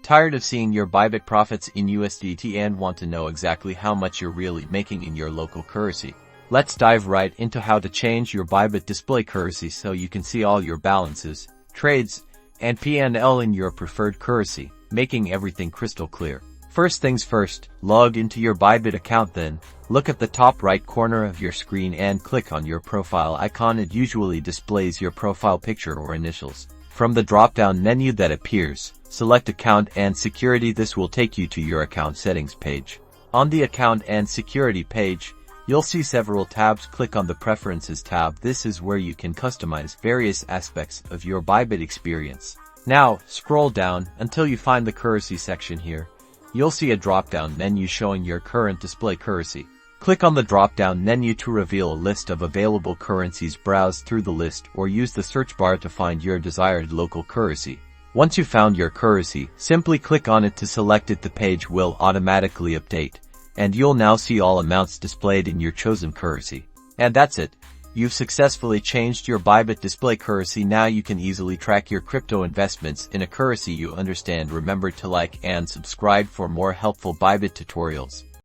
Tired of seeing your Bybit profits in USDT and want to know exactly how much you're really making in your local currency? Let's dive right into how to change your Bybit display currency so you can see all your balances, trades, and P&L in your preferred currency, making everything crystal clear. First things first, log into your Bybit account, then look at the top right corner of your screen and click on your profile icon. It usually displays your profile picture or initials. From the drop-down menu that appears, select Account and Security. This will take you to your account settings page. On the Account and Security page, you'll see several tabs. Click on the Preferences tab. This is where you can customize various aspects of your Bybit experience. Now, scroll down until you find the currency section here. You'll see a drop-down menu showing your current display currency. Click on the drop-down menu to reveal a list of available currencies. Browse through the list or use the search bar to find your desired local currency. Once you've found your currency, simply click on it to select it. The page will automatically update, and you'll now see all amounts displayed in your chosen currency. And that's it. You've successfully changed your Bybit display currency. Now you can easily track your crypto investments in a currency you understand. Remember to like and subscribe for more helpful Bybit tutorials.